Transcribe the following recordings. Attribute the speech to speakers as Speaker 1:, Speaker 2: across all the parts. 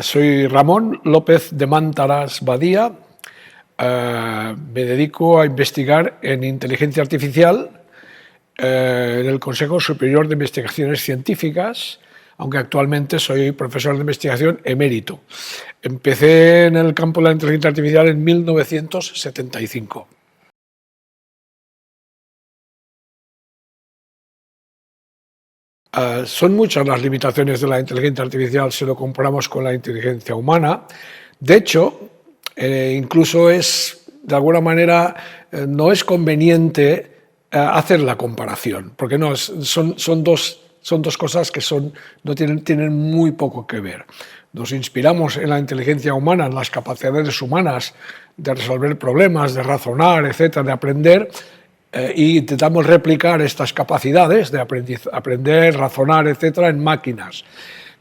Speaker 1: Soy Ramón López de Mántaras Badía. Me dedico a investigar en inteligencia artificial en el Consejo Superior de Investigaciones Científicas, aunque actualmente soy profesor de investigación emérito. Empecé en el campo de la inteligencia artificial en 1975. Son muchas las limitaciones de la inteligencia artificial si lo comparamos con la inteligencia humana. De hecho, incluso de alguna manera, no es conveniente hacer la comparación, porque son dos cosas que tienen muy poco que ver. Nos inspiramos en la inteligencia humana, en las capacidades humanas de resolver problemas, de razonar, etcétera, de aprender, y intentamos replicar estas capacidades de aprender, razonar, etcétera, en máquinas,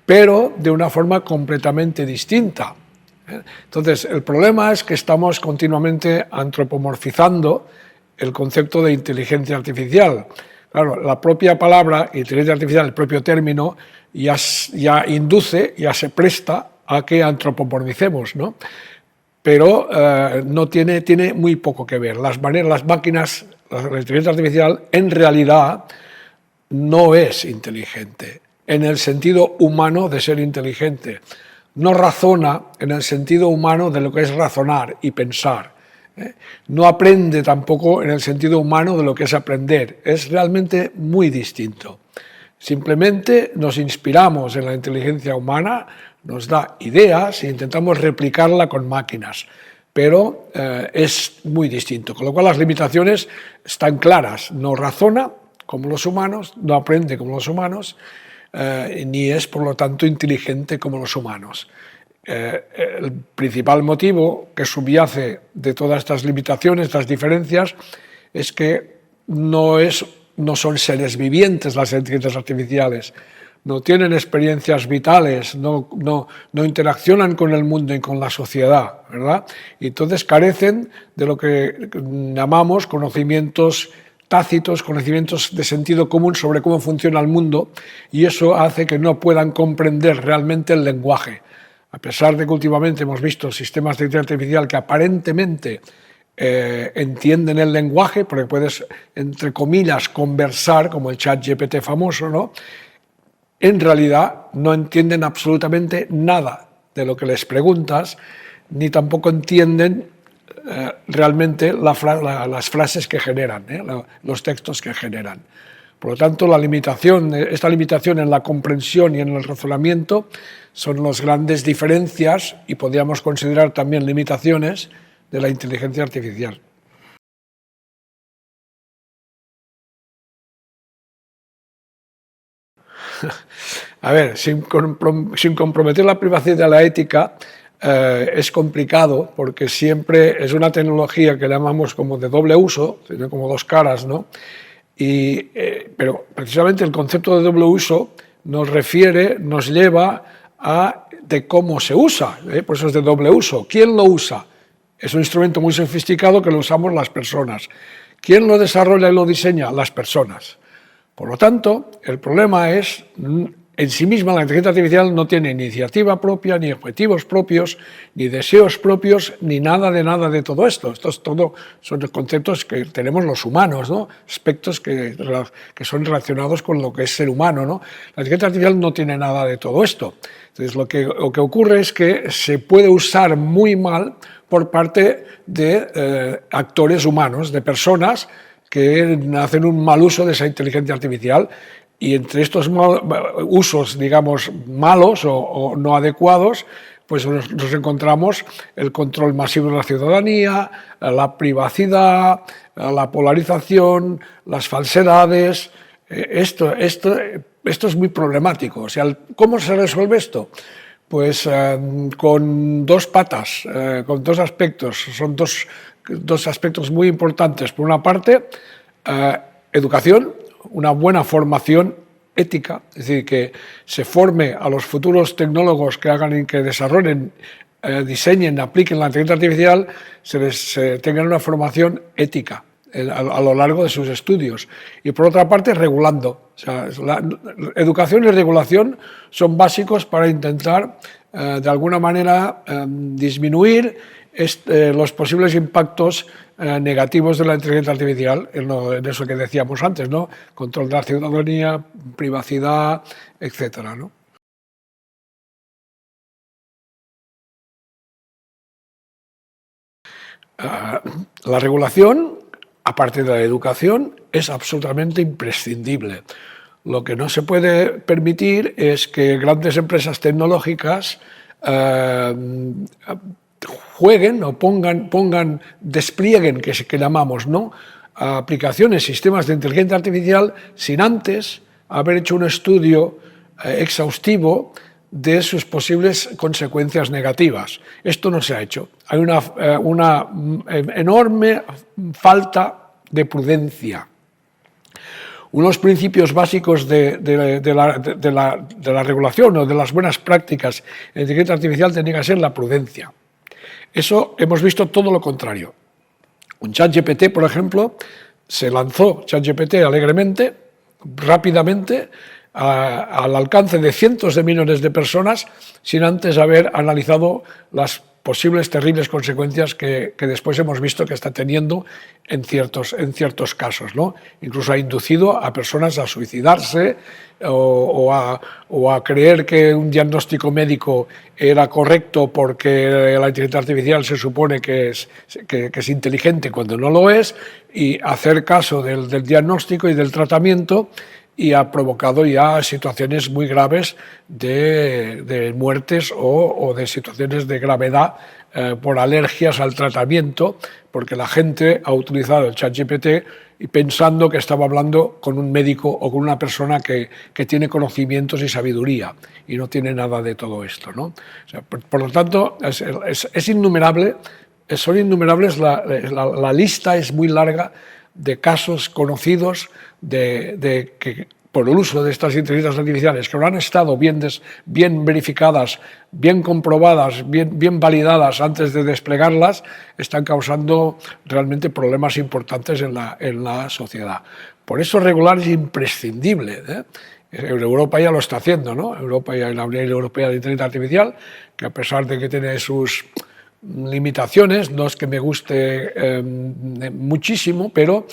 Speaker 1: pero de una forma completamente distinta. Entonces, el problema es que estamos continuamente antropomorfizando el concepto de inteligencia artificial. Claro, la propia palabra inteligencia artificial, el propio término, ya se presta a que antropomorficemos, ¿no? Pero tiene muy poco que ver. Las máquinas, la inteligencia artificial, en realidad no es inteligente, en el sentido humano de ser inteligente. No razona en el sentido humano de lo que es razonar y pensar. No aprende tampoco en el sentido humano de lo que es aprender. Es realmente muy distinto. Simplemente nos inspiramos en la inteligencia humana, nos da ideas e intentamos replicarla con máquinas, pero es muy distinto. Con lo cual las limitaciones están claras. No razona como los humanos, no aprende como los humanos, ni es, por lo tanto, inteligente como los humanos. El principal motivo que subyace de todas estas limitaciones, estas diferencias, es que no son seres vivientes las inteligencias artificiales, no tienen experiencias vitales, no interaccionan con el mundo y con la sociedad, ¿verdad? Y entonces carecen de lo que llamamos conocimientos tácitos, conocimientos de sentido común sobre cómo funciona el mundo, y eso hace que no puedan comprender realmente el lenguaje. A pesar de que últimamente hemos visto sistemas de inteligencia artificial que aparentemente entienden el lenguaje, porque puedes, entre comillas, conversar, como el ChatGPT famoso, ¿no? En realidad no entienden absolutamente nada de lo que les preguntas, ni tampoco entienden realmente las frases que generan, los textos que generan. Por lo tanto, esta limitación en la comprensión y en el razonamiento son las grandes diferencias, y podríamos considerar también limitaciones, de la inteligencia artificial. A ver, sin comprometer la privacidad de la ética, es complicado, porque siempre es una tecnología que llamamos como de doble uso, tiene como dos caras, ¿no? Pero precisamente el concepto de doble uso nos lleva de cómo se usa, por eso es de doble uso. ¿Quién lo usa? Es un instrumento muy sofisticado que lo usamos las personas. ¿Quién lo desarrolla y lo diseña? Las personas. Por lo tanto, el problema es, en sí misma la inteligencia artificial no tiene iniciativa propia, ni objetivos propios, ni deseos propios, ni nada de todo esto. Estos son los conceptos que tenemos los humanos, ¿no? Aspectos que son relacionados con lo que es ser humano, ¿no? La inteligencia artificial no tiene nada de todo esto. Entonces, lo que ocurre es que se puede usar muy mal por parte de actores humanos, de personas que hacen un mal uso de esa inteligencia artificial, y entre estos usos, digamos, malos o no adecuados, pues nos encontramos el control masivo de la ciudadanía, la privacidad, la polarización, las falsedades. Esto es muy problemático. O sea, ¿cómo se resuelve esto? Pues con dos patas, con dos aspectos. Son dos aspectos muy importantes. Por una parte, educación, una buena formación ética, es decir, que se forme a los futuros tecnólogos que hagan y que desarrollen, diseñen, apliquen la inteligencia artificial, tengan una formación ética a lo largo de sus estudios. Y por otra parte, regulando. O sea, la educación y regulación son básicos para intentar de alguna manera, disminuir los posibles impactos negativos de la inteligencia artificial, en eso que decíamos antes, ¿no? Control de la ciudadanía, privacidad, etcétera, ¿no? La regulación, aparte de la educación, es absolutamente imprescindible. Lo que no se puede permitir es que grandes empresas tecnológicas jueguen o desplieguen, que llamamos, ¿no?, aplicaciones, sistemas de inteligencia artificial sin antes haber hecho un estudio exhaustivo de sus posibles consecuencias negativas. Esto no se ha hecho. Hay una enorme falta de prudencia. Unos principios básicos de la regulación o de las buenas prácticas en inteligencia artificial tendría que ser la prudencia. Eso hemos visto todo lo contrario. Un ChatGPT, por ejemplo, se lanzó ChatGPT alegremente, rápidamente, al alcance de cientos de millones de personas, sin antes haber analizado las posibles terribles consecuencias que después hemos visto que está teniendo en ciertos casos, ¿no? Incluso ha inducido a personas a suicidarse o a creer que un diagnóstico médico era correcto porque la inteligencia artificial se supone que es inteligente cuando no lo es, y hacer caso del diagnóstico y del tratamiento, y ha provocado ya situaciones muy graves de muertes o de situaciones de gravedad por alergias al tratamiento, porque la gente ha utilizado el ChatGPT y pensando que estaba hablando con un médico o con una persona que tiene conocimientos y sabiduría, y no tiene nada de todo esto, ¿no? O sea, por lo tanto, es innumerable, son innumerables, la lista es muy larga de casos conocidos de que por el uso de estas inteligencias artificiales, que no han estado bien verificadas, bien comprobadas, bien validadas antes de desplegarlas, están causando realmente problemas importantes en la sociedad. Por eso regular es imprescindible, ¿eh? Europa ya lo está haciendo, ¿no? Europa y la Unión Europea de Inteligencia Artificial, que a pesar de que tiene sus limitaciones, no es que me guste muchísimo, pero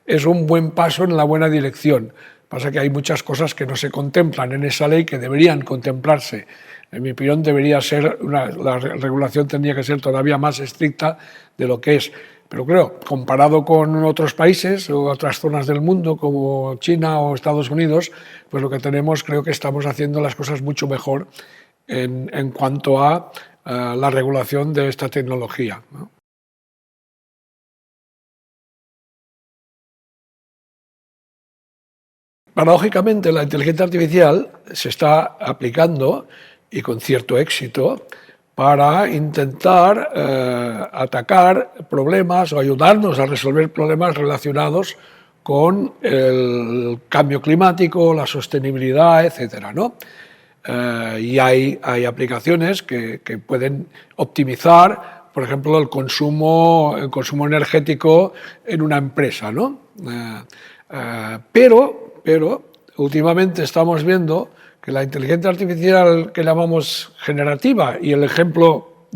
Speaker 1: es un buen paso en la buena dirección. Pasa que hay muchas cosas que no se contemplan en esa ley que deberían contemplarse. En mi opinión, la regulación tendría que ser todavía más estricta de lo que es. Pero creo, comparado con otros países o otras zonas del mundo como China o Estados Unidos, pues lo que tenemos, creo que estamos haciendo las cosas mucho mejor en cuanto a la regulación de esta tecnología, ¿no? Paradójicamente, la inteligencia artificial se está aplicando, y con cierto éxito, para intentar atacar problemas o ayudarnos a resolver problemas relacionados con el cambio climático, la sostenibilidad, etcétera, ¿no? Y hay aplicaciones que pueden optimizar, por ejemplo, el consumo energético en una empresa, ¿no? Pero últimamente estamos viendo que la inteligencia artificial que llamamos generativa, y el ejemplo,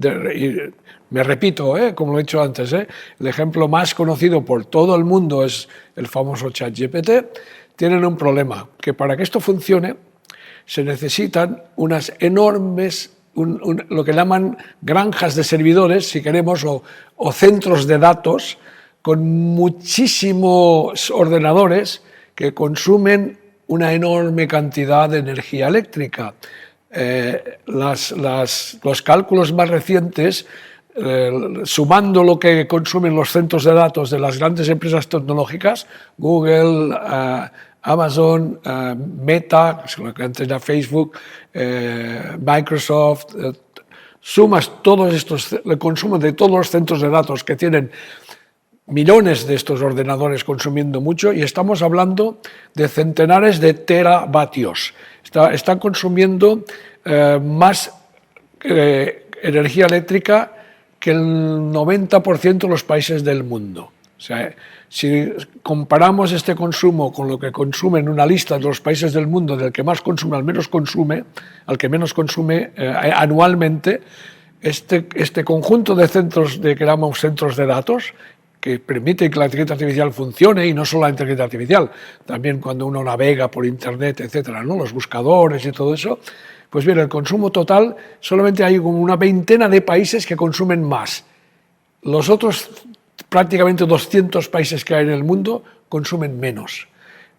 Speaker 1: me repito, como lo he dicho antes, el ejemplo más conocido por todo el mundo es el famoso ChatGPT, tienen un problema, que para que esto funcione se necesitan unas enormes, lo que llaman granjas de servidores, si queremos, o centros de datos con muchísimos ordenadores que consumen una enorme cantidad de energía eléctrica. Los cálculos más recientes, sumando lo que consumen los centros de datos de las grandes empresas tecnológicas, Google, Amazon, Meta, lo que antes era Facebook, Microsoft, sumas el consumo de todos los centros de datos que tienen millones de estos ordenadores consumiendo mucho, y estamos hablando de centenares de teravatios. Están consumiendo más energía eléctrica que el 90% de los países del mundo. O sea, si comparamos este consumo con lo que consume en una lista de los países del mundo, del que más consume al que menos consume anualmente, este conjunto de centros que llamamos centros de datos, que permite que la inteligencia artificial funcione, y no solo la inteligencia artificial, también cuando uno navega por Internet, etcétera, ¿no? Los buscadores y todo eso, pues bien, el consumo total, solamente hay como una veintena de países que consumen más. Los otros prácticamente 200 países que hay en el mundo consumen menos.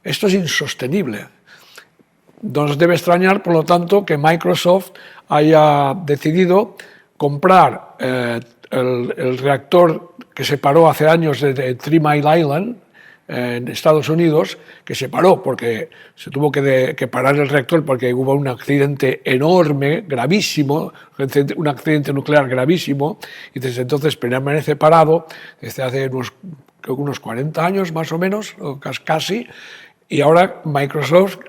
Speaker 1: Esto es insostenible. Nos debe extrañar, por lo tanto, que Microsoft haya decidido comprar el reactor que se paró hace años de Three Mile Island, en Estados Unidos, que se paró porque se tuvo que parar el reactor porque hubo un accidente enorme, gravísimo, un accidente nuclear gravísimo, y desde entonces permanece parado desde hace unos 40 años más o menos, o casi, y ahora Microsoft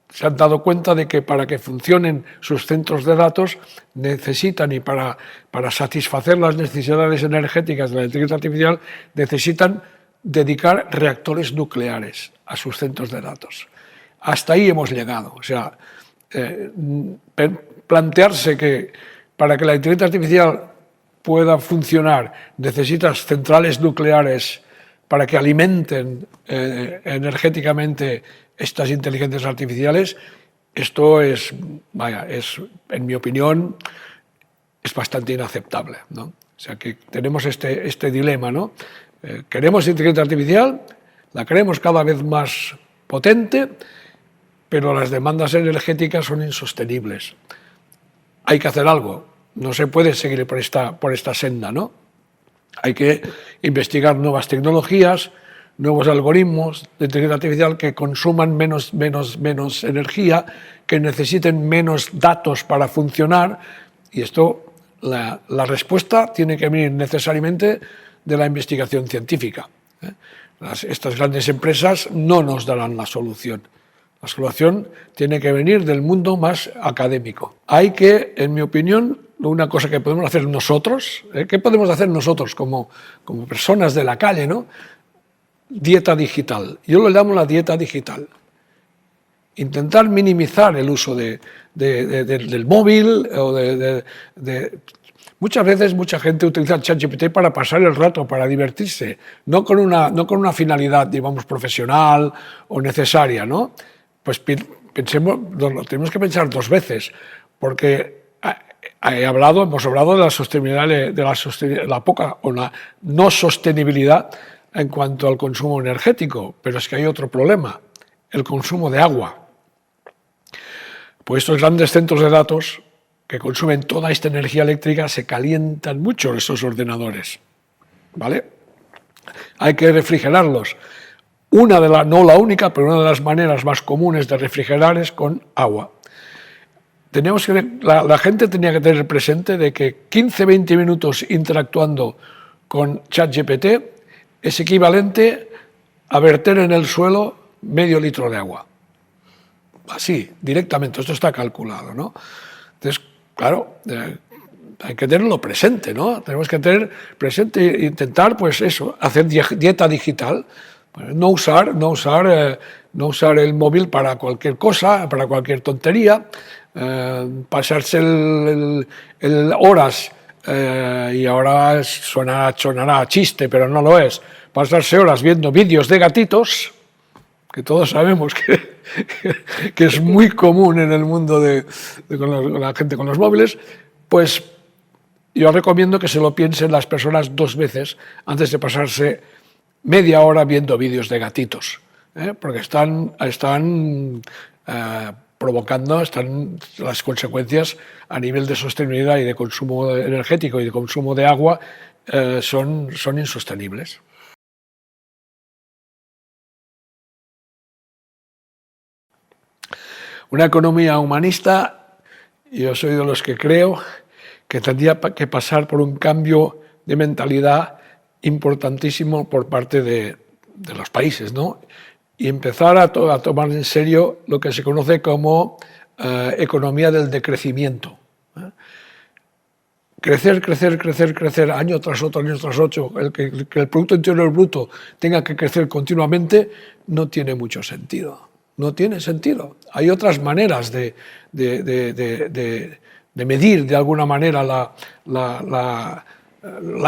Speaker 1: se han dado cuenta de que para que funcionen sus centros de datos necesitan, y para satisfacer las necesidades energéticas de la inteligencia artificial, necesitan dedicar reactores nucleares a sus centros de datos. Hasta ahí hemos llegado. O sea, plantearse que para que la inteligencia artificial pueda funcionar necesitas centrales nucleares para que alimenten energéticamente estas inteligencias artificiales, esto es, en mi opinión, es bastante inaceptable, ¿no? O sea, que tenemos este dilema, ¿no? Queremos inteligencia artificial, la queremos cada vez más potente, pero las demandas energéticas son insostenibles. Hay que hacer algo, no se puede seguir por esta senda, ¿no? Hay que investigar nuevas tecnologías, nuevos algoritmos de inteligencia artificial que consuman menos energía, que necesiten menos datos para funcionar, y esto, la respuesta tiene que venir necesariamente de la investigación científica. Estas grandes empresas no nos darán la solución. La solución tiene que venir del mundo más académico. Hay que, en mi opinión, una cosa que podemos hacer nosotros, ¿qué podemos hacer nosotros como personas de la calle, ¿no? Dieta digital. Yo lo llamo la dieta digital. Intentar minimizar el uso del móvil o muchas veces mucha gente utiliza el ChatGPT para pasar el rato, para divertirse, no con una finalidad, digamos, profesional o necesaria, ¿no? Pues pensemos, lo tenemos que pensar dos veces, porque hemos hablado de la sostenibilidad, de la poca o la no sostenibilidad en cuanto al consumo energético, pero es que hay otro problema, el consumo de agua. Pues estos grandes centros de datos que consumen toda esta energía eléctrica se calientan mucho esos ordenadores, ¿vale? Hay que refrigerarlos. No la única, pero una de las maneras más comunes de refrigerar es con agua. La gente tenía que tener presente de que 15-20 minutos interactuando con ChatGPT es equivalente a verter en el suelo medio litro de agua. Así, directamente, esto está calculado, ¿no? Entonces, claro, hay que tenerlo presente, ¿no? Tenemos que tener presente e intentar, pues eso, hacer dieta digital, no usar el móvil para cualquier cosa, para cualquier tontería, pasarse horas, y ahora sonará a chiste, pero no lo es, pasarse horas viendo vídeos de gatitos, que todos sabemos que es muy común en el mundo con la gente con los móviles, pues yo recomiendo que se lo piensen las personas dos veces antes de pasarse media hora viendo vídeos de gatitos, porque están provocando las consecuencias a nivel de sostenibilidad y de consumo energético y de consumo de agua son insostenibles. Una economía humanista, yo soy de los que creo que tendría que pasar por un cambio de mentalidad importantísimo por parte de los países, ¿no? Y empezar a tomar en serio lo que se conoce como economía del decrecimiento. crecer, crecer, crecer, crecer, año tras otro, que el Producto Interior Bruto tenga que crecer continuamente, no tiene mucho sentido. No tiene sentido. Hay otras maneras de medir de alguna manera la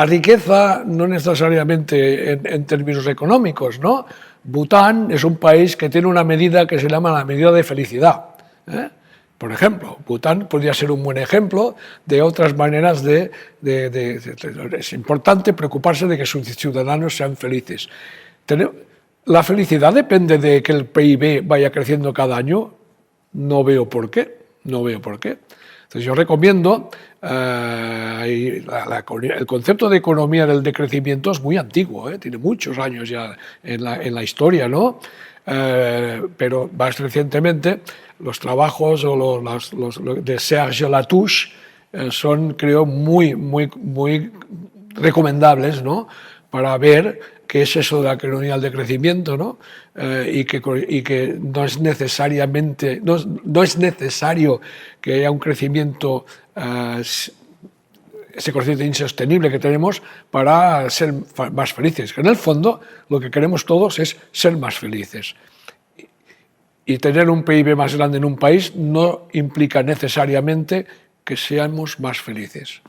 Speaker 1: riqueza, no necesariamente en términos económicos, ¿no? Bután es un país que tiene una medida que se llama la medida de felicidad, ¿eh? Por ejemplo, Bután podría ser un buen ejemplo de otras maneras es importante preocuparse de que sus ciudadanos sean felices. ¿La felicidad depende de que el PIB vaya creciendo cada año? No veo por qué, no veo por qué. Entonces yo recomiendo, el concepto de economía del decrecimiento es muy antiguo, tiene muchos años ya en la historia, ¿no? Pero más recientemente los trabajos de Serge Latouche son, creo, muy recomendables, ¿no? Para ver qué es eso de la economía del decrecimiento, ¿no? Y que no es necesariamente, no es necesario que haya un crecimiento, ese crecimiento insostenible que tenemos para ser más felices. Que en el fondo lo que queremos todos es ser más felices. Y tener un PIB más grande en un país no implica necesariamente que seamos más felices.